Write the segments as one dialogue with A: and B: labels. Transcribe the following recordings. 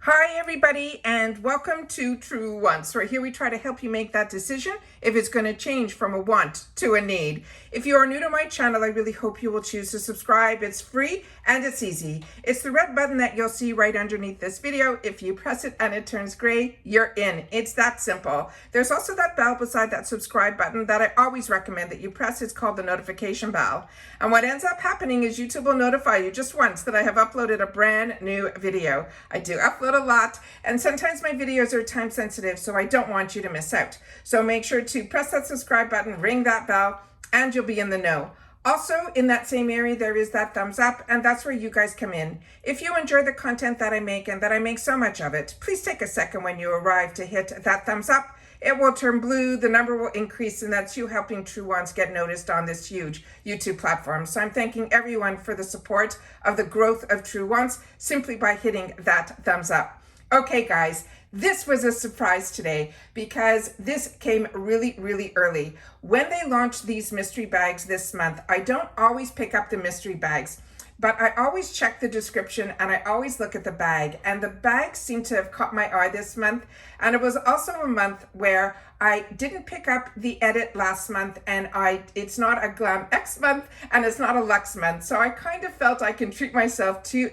A: Hi everybody, and welcome to True Wants, where here we try to help you make that decision if it's going to change from a want to a need. If you are new to my channel, I really hope you will choose to subscribe. It's free and it's easy. It's the red button that you'll see right underneath this video. If you press it and it turns gray, you're in. It's that simple. There's also that bell beside that subscribe button that I always recommend that you press. It's called the notification bell. And what ends up happening is YouTube will notify you just once that I have uploaded a brand new video. I do upload a lot, and sometimes my videos are time sensitive, so I don't want you to miss out. So make sure to press that subscribe button, ring that bell, and you'll be in the know. Also, in that same area, there is that thumbs up, and that's where you guys come in. If you enjoy the content that I make, and that I make so much of it, please take a second when you arrive to hit that thumbs up. It will turn blue, the number will increase, and that's you helping True Wants get noticed on this huge YouTube platform. So I'm thanking everyone for the support of the growth of True Wants simply by hitting that thumbs up. Okay, guys, this was a surprise today because this came really early. When they launched these mystery bags this month, I don't always pick up the mystery bags, but I always check the description and I always look at the bag, and the bag seemed to have caught my eye this month. And it was also a month where I didn't pick up the edit last month, and it's not a Glam X month and it's not a Luxe month. So I kind of felt I can treat myself to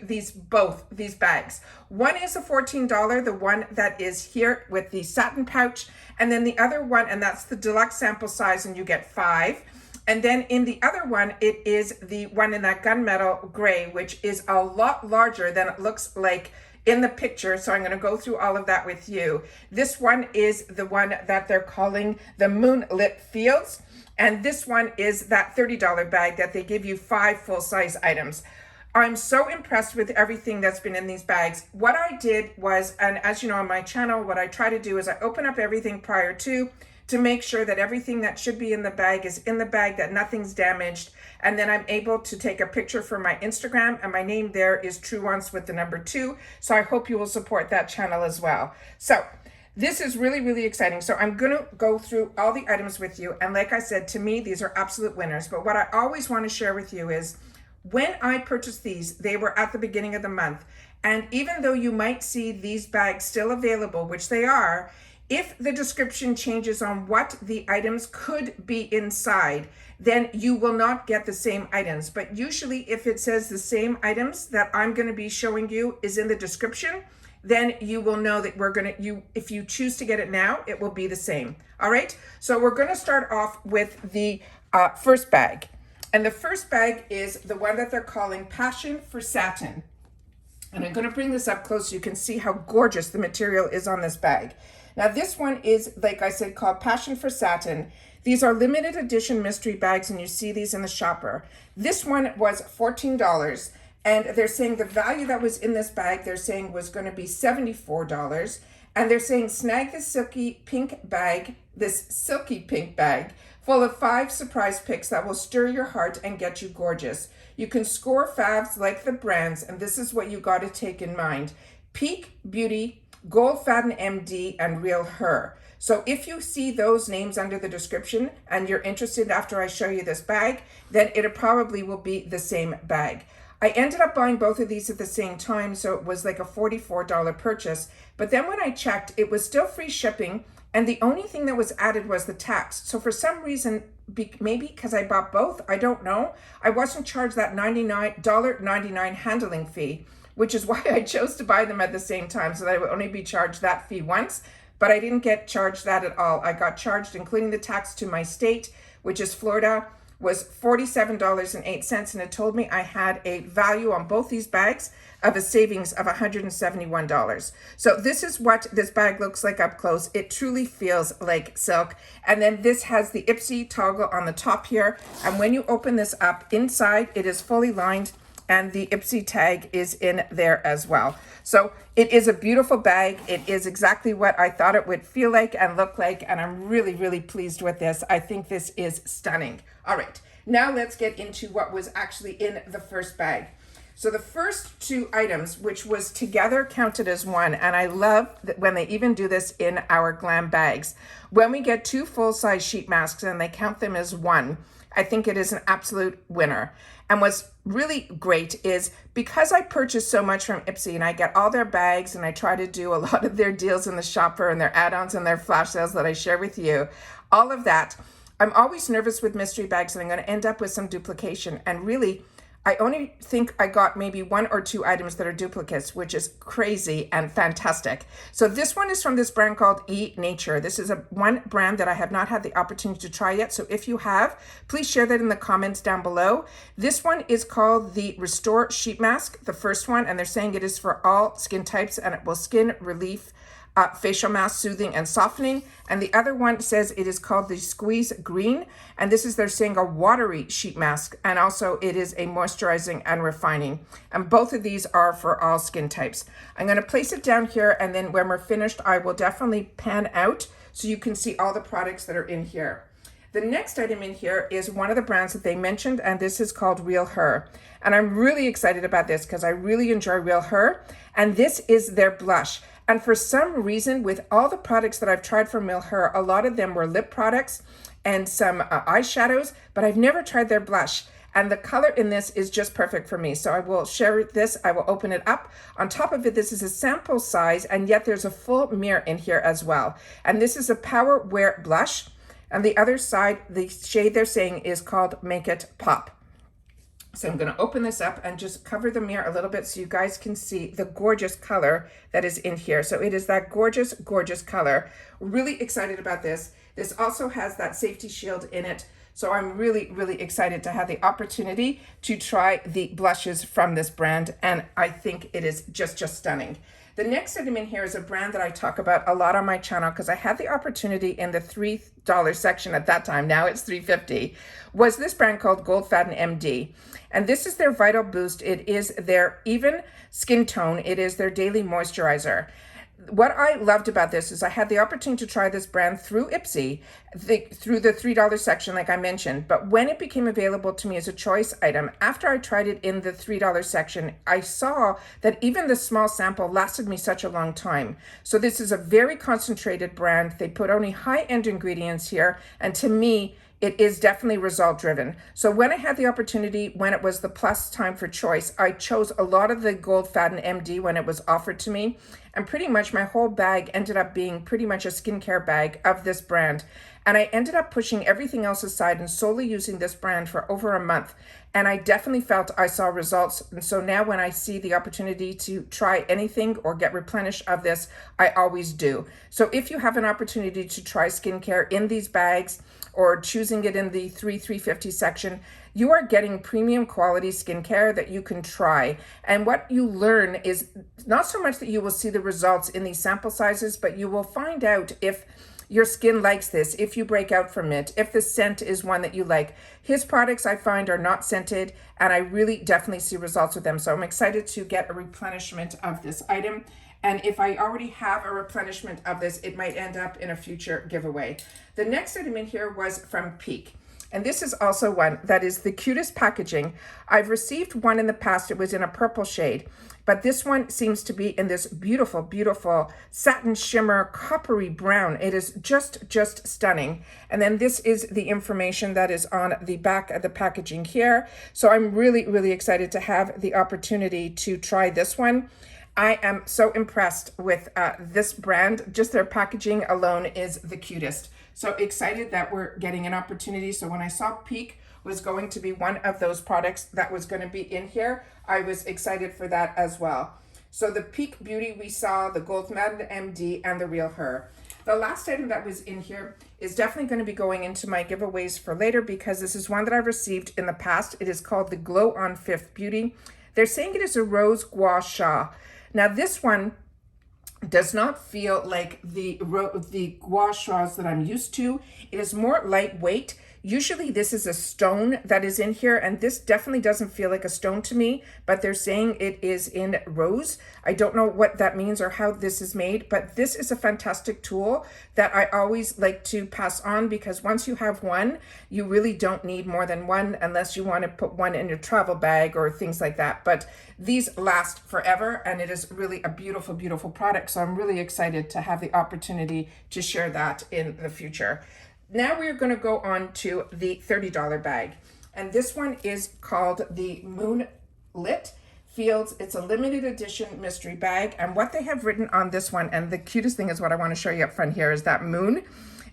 A: both these bags. One is a $14, the one that is here with the satin pouch, and then the other one, and that's the deluxe sample size, and you get 5. And then in the other one, it is the one in that gunmetal gray, which is a lot larger than it looks like in the picture. So I'm going to go through all of that with you. This one is the one that they're calling the Moonlit Fields. And this one is that $30 bag that they give you 5 full-size items. I'm so impressed with everything that's been in these bags. What I did was, and as you know on my channel, what I try to do is I open up everything prior to make sure that everything that should be in the bag is in the bag, that nothing's damaged. And then I'm able to take a picture for my Instagram, and my name there is True Wants with the number 2. So I hope you will support that channel as well. So this is really exciting. So I'm going to go through all the items with you. And like I said, to me, these are absolute winners. But what I always want to share with you is when I purchased these, they were at the beginning of the month. And even though you might see these bags still available, which they are, if the description changes on what the items could be inside, then you will not get the same items. But usually if it says the same items that I'm going to be showing you is in the description, then you will know that if you choose to get it now, it will be the same. All right. So we're going to start off with the first bag. And the first bag is the one that they're calling Passion for Satin. And I'm going to bring this up close so you can see how gorgeous the material is on this bag. Now this one is, like I said, called Passion for Satin. These are limited edition mystery bags, and you see these in the shopper. This one was $14, and they're saying the value that was in this bag, they're saying was going to be $74. And they're saying snag this silky pink bag full of 5 surprise picks that will stir your heart and get you gorgeous. You can score faves like the brands, and this is what you got to take in mind: Peak Beauty, Gold Faden MD, and Real Her. So if you see those names under the description and you're interested after I show you this bag, then it probably will be the same bag. I ended up buying both of these at the same time, so it was like a $44 purchase. But then when I checked, it was still free shipping, and the only thing that was added was the tax. So for some reason, maybe because I bought both, I don't know, I wasn't charged that $99 handling fee, which is why I chose to buy them at the same time, so that I would only be charged that fee once. But I didn't get charged that at all. I got charged, including the tax to my state, which is Florida, was $47.08, and it told me I had a value on both these bags of a savings of $171. So this is what this bag looks like up close. It truly feels like silk. And then this has the IPSY toggle on the top here. And when you open this up, inside it is fully lined, and the IPSY tag is in there as well. So it is a beautiful bag. It is exactly what I thought it would feel like and look like, and I'm really pleased with this. I think this is stunning. All right, now let's get into what was actually in the first bag. So the first 2 items, which was together counted as one, and I love that when they even do this in our Glam bags. When we get 2 full-size sheet masks and they count them as one, I think it is an absolute winner. And what's really great is because I purchase so much from IPSY and I get all their bags and I try to do a lot of their deals in the shopper and their add-ons and their flash sales that I share with you, all of that, I'm always nervous with mystery bags that I'm going to end up with some duplication. And really, I only think I got maybe 1 or 2 items that are duplicates, which is crazy and fantastic. So this one is from this brand called E-Nature. This is one brand that I have not had the opportunity to try yet. So if you have, please share that in the comments down below. This one is called the Restore Sheet Mask, the first one, and they're saying it is for all skin types and it will skin relief, facial mask, soothing and softening. And the other one says it is called the Squeeze Green, and this is, they're saying, a watery sheet mask, and also it is a moisturizing and refining, and both of these are for all skin types. I'm going to place it down here, and then when we're finished I will definitely pan out so you can see all the products that are in here. The next item in here is one of the brands that they mentioned, and this is called Real Her. And I'm really excited about this because I really enjoy Real Her, and this is their blush. And for some reason, with all the products that I've tried from Real Her, a lot of them were lip products and some eyeshadows, but I've never tried their blush. And the color in this is just perfect for me. So I will share this, I will open it up. On top of it, this is a sample size, and yet there's a full mirror in here as well. And this is a Power Wear Blush. And the other side, the shade they're saying is called Make It Pop. So I'm going to open this up and just cover the mirror a little bit so you guys can see the gorgeous color that is in here. So it is that gorgeous, gorgeous color. Really excited about this. This also has that safety shield in it. So I'm really, really excited to have the opportunity to try the blushes from this brand. And I think it is just stunning. The next item in here is a brand that I talk about a lot on my channel because I had the opportunity in the $3 section at that time, now it's $3.50, was this brand called Goldfaden MD. And this is their Vital Boost. It is their even skin tone. It is their daily moisturizer. What I loved about this is I had the opportunity to try this brand through IPSY, through the $3 section like I mentioned, but when it became available to me as a choice item, after I tried it in the $3 section, I saw that even the small sample lasted me such a long time. So this is a very concentrated brand. They put only high-end ingredients here, and to me, it is definitely result driven. So when I had the opportunity, when it was the plus time for choice, I chose a lot of the Goldfaden MD when it was offered to me. And pretty much my whole bag ended up being pretty much a skincare bag of this brand. And I ended up pushing everything else aside and solely using this brand for over a month. And I definitely felt I saw results. And so now when I see the opportunity to try anything or get replenished of this, I always do. So if you have an opportunity to try skincare in these bags, or choosing it in the $3.50 section, you are getting premium quality skincare that you can try. And what you learn is not so much that you will see the results in these sample sizes, but you will find out if your skin likes this, if you break out from it, if the scent is one that you like. His products I find are not scented, and I really definitely see results with them. So I'm excited to get a replenishment of this item. And if I already have a replenishment of this, it might end up in a future giveaway. The next item in here was from Peak. And this is also one that is the cutest packaging. I've received one in the past. It was in a purple shade, but this one seems to be in this beautiful, beautiful satin shimmer coppery brown. It is just stunning. And then this is the information that is on the back of the packaging here. So I'm really, really excited to have the opportunity to try this one. I am so impressed with this brand. Just their packaging alone is the cutest. So excited that we're getting an opportunity. So when I saw Peak was going to be one of those products that was going to be in here, I was excited for that as well. So the Peak Beauty we saw, the Goldfaden MD, and the Real Her. The last item that was in here is definitely going to be going into my giveaways for later because this is one that I received in the past. It is called the Glow on Fifth Beauty. They're saying it is a rose gouache. Now this one does not feel like the gouache straws that I'm used to. It is more lightweight. Usually this is a stone that is in here, and this definitely doesn't feel like a stone to me, but they're saying it is in rose. I don't know what that means or how this is made, but this is a fantastic tool that I always like to pass on because once you have one, you really don't need more than one unless you want to put one in your travel bag or things like that. But these last forever, and it is really a beautiful, beautiful product. So I'm really excited to have the opportunity to share that in the future. Now we're going to go on to the $30 bag. And this one is called the Moonlit Fields. It's a limited edition mystery bag. And what they have written on this one, and the cutest thing is what I want to show you up front here, is that moon.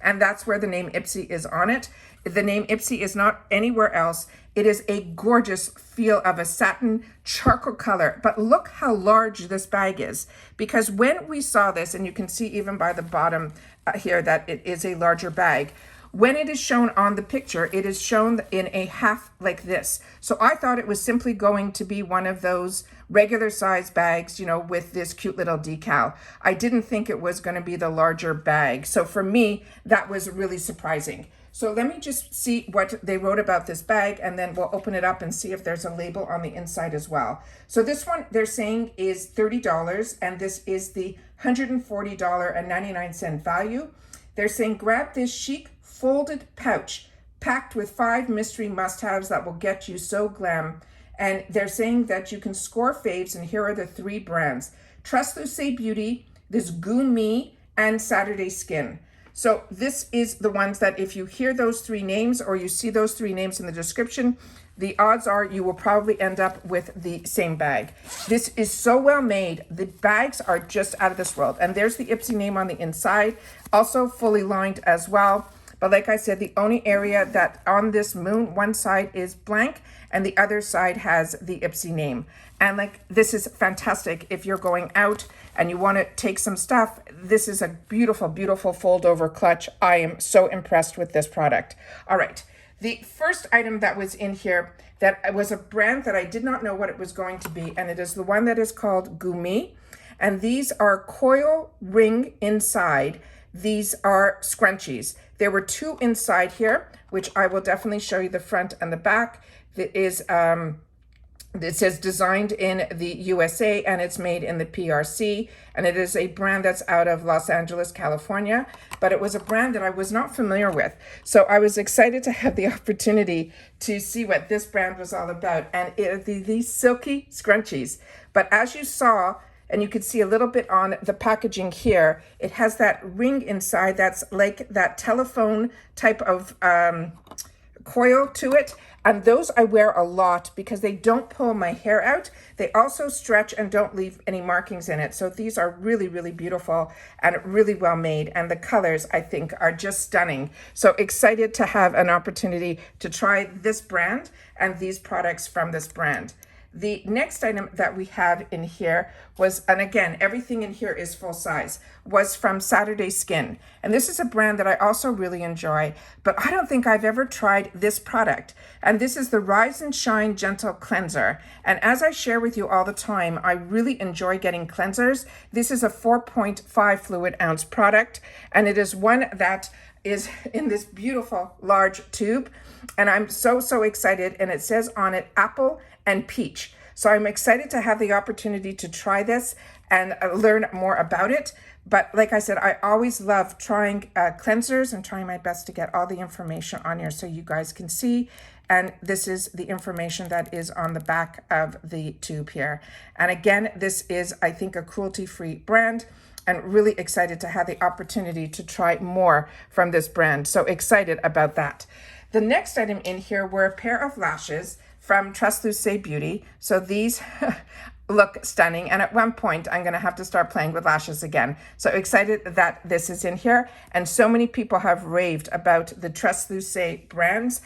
A: And that's where the name IPSY is on it. The name IPSY is not anywhere else. It is a gorgeous feel of a satin charcoal color. But look how large this bag is. Because when we saw this, and you can see even by the bottom here that it is a larger bag, when it is shown on the picture, it is shown in a half like this. So I thought it was simply going to be one of those regular size bags, you know, with this cute little decal. I didn't think it was going to be the larger bag. So for me, that was really surprising. So let me just see what they wrote about this bag, and then we'll open it up and see if there's a label on the inside as well. So this one they're saying is $30, and this is the $140.99 value. They're saying grab this chic folded pouch packed with 5 mystery must-haves that will get you so glam. And they're saying that you can score faves, and here are the 3 brands: Trust Beauty, this Gouache, and Saturday Skin. So this is the ones that if you hear those 3 names or you see those 3 names in the description, the odds are you will probably end up with the same bag. This is so well made. The bags are just out of this world. And there's the IPSY name on the inside, also fully lined as well. But like I said, the only area that on this moon, one side is blank and the other side has the IPSY name. And like, this is fantastic if you're going out and you want to take some stuff. This is a beautiful, beautiful fold over clutch. I am so impressed with this product. All right. The first item that was in here that was a brand that I did not know what it was going to be. And it is the one that is called Gouache. And these are coil ring inside. These are scrunchies. There were 2 inside here, which I will definitely show you the front and the back. It is, it says designed in the USA, and it's made in the PRC. And it is a brand that's out of Los Angeles, California. But it was a brand that I was not familiar with. So I was excited to have the opportunity to see what this brand was all about. And these silky scrunchies. But as you saw, and you can see a little bit on the packaging here, it has that ring inside that's like that telephone type of coil to it. And those I wear a lot because they don't pull my hair out. They also stretch and don't leave any markings in it. So these are really, really beautiful and really well made. And the colors, I think, are just stunning. So excited to have an opportunity to try this brand and these products from this brand. The next item that we have in here was, and again, everything in here is full size, was from Saturday Skin. And this is a brand that I also really enjoy, but I don't think I've ever tried this product. And this is the Rise and Shine Gentle Cleanser. And as I share with you all the time, I really enjoy getting cleansers. This is a 4.5 fluid ounce product, and it is one that is in this beautiful large tube. And I'm so, so excited. And it says on it, apple and peach. So I'm excited to have the opportunity to try this and learn more about it. But like I said, I always love trying cleansers and trying my best to get all the information on here so you guys can see. And this is the information that is on the back of the tube here. And again, this is, I think, a cruelty-free brand, and really excited to have the opportunity to try more from this brand. So excited about that. The next item in here were a pair of lashes from Trust Beauty. So these look stunning. And at one point, I'm going to have to start playing with lashes again. So excited that this is in here. And so many people have raved about the Trust brands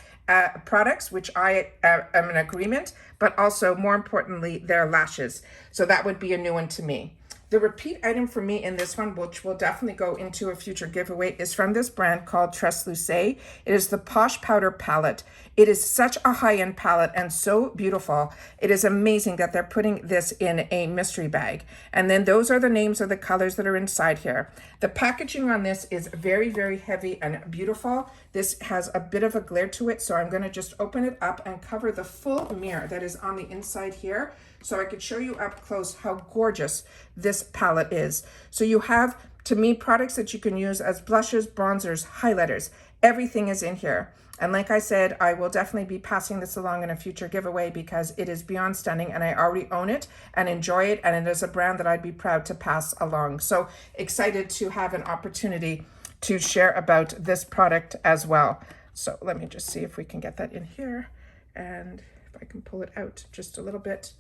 A: products, which I am in agreement, but also more importantly, their lashes. So that would be a new one to me. The repeat item for me in this one, which will definitely go into a future giveaway, is from this brand called Trust. It is the Posh Powder Palette. It is such a high-end palette and so beautiful. It is amazing that they're putting this in a mystery bag. And then those are the names of the colors that are inside here. The packaging on this is very, very heavy and beautiful. This has a bit of a glare to it, so I'm going to just open it up and cover the full mirror that is on the inside here, so I could show you up close how gorgeous this palette is. So you have, to me, products that you can use as blushes, bronzers, highlighters. Everything is in here. And like I said, I will definitely be passing this along in a future giveaway because it is beyond stunning and I already own it and enjoy it. And it is a brand that I'd be proud to pass along. So excited to have an opportunity to share about this product as well. So let me just see if we can get that in here. And if I can pull it out just a little bit,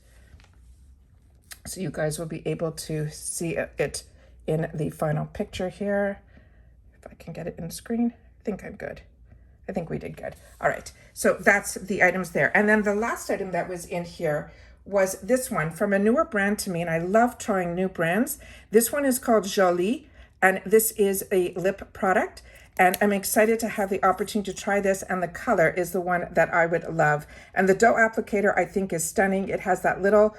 A: so you guys will be able to see it in the final picture here. If I can get it in the screen, I think I'm good. I think we did good. All right, so that's the items there. And then the last item that was in here was this one from a newer brand to me, and I love trying new brands. This one is called Jolie, and this is a lip product. And I'm excited to have the opportunity to try this, and the color is the one that I would love. And the dough applicator I think is stunning. It has that little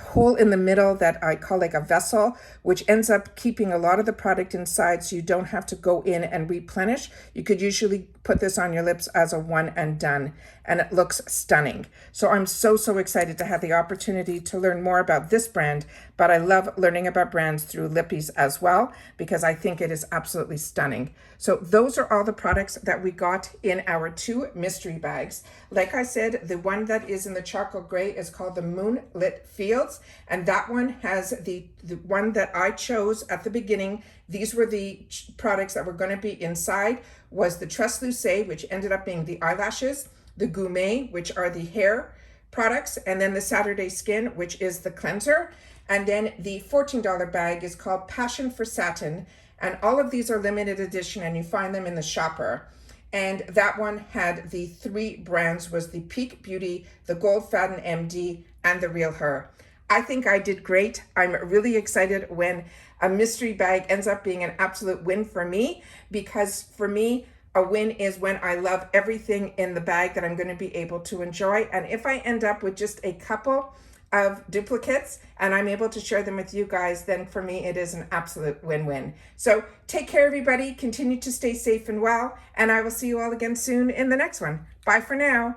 A: hole in the middle that I call like a vessel, which ends up keeping a lot of the product inside, so you don't have to go in and replenish. You could usually put this on your lips as a one and done, and it looks stunning. So I'm so excited to have the opportunity to learn more about this brand, but I love learning about brands through Lippies as well, because I think it is absolutely stunning. So those are all the products that we got in our 2 mystery bags. Like I said, the one that is in the charcoal gray is called the Moonlit Fields, and that one has the one that I chose at the beginning. These were the products that were going to be inside, was the Translucé, which ended up being the eyelashes, the Gourmet, which are the hair products, and then the Saturday Skin, which is the cleanser. And then the $14 bag is called Passion for Satin, and all of these are limited edition, and you find them in the shopper. And that one had the 3 brands, was the Peak Beauty, the Gold Faden MD, and the Real Her. I think I did great. I'm really excited when a mystery bag ends up being an absolute win for me, because for me, a win is when I love everything in the bag that I'm going to be able to enjoy. And if I end up with just a couple of duplicates and I'm able to share them with you guys, then for me, it is an absolute win-win. So take care, everybody. Continue to stay safe and well, and I will see you all again soon in the next one. Bye for now.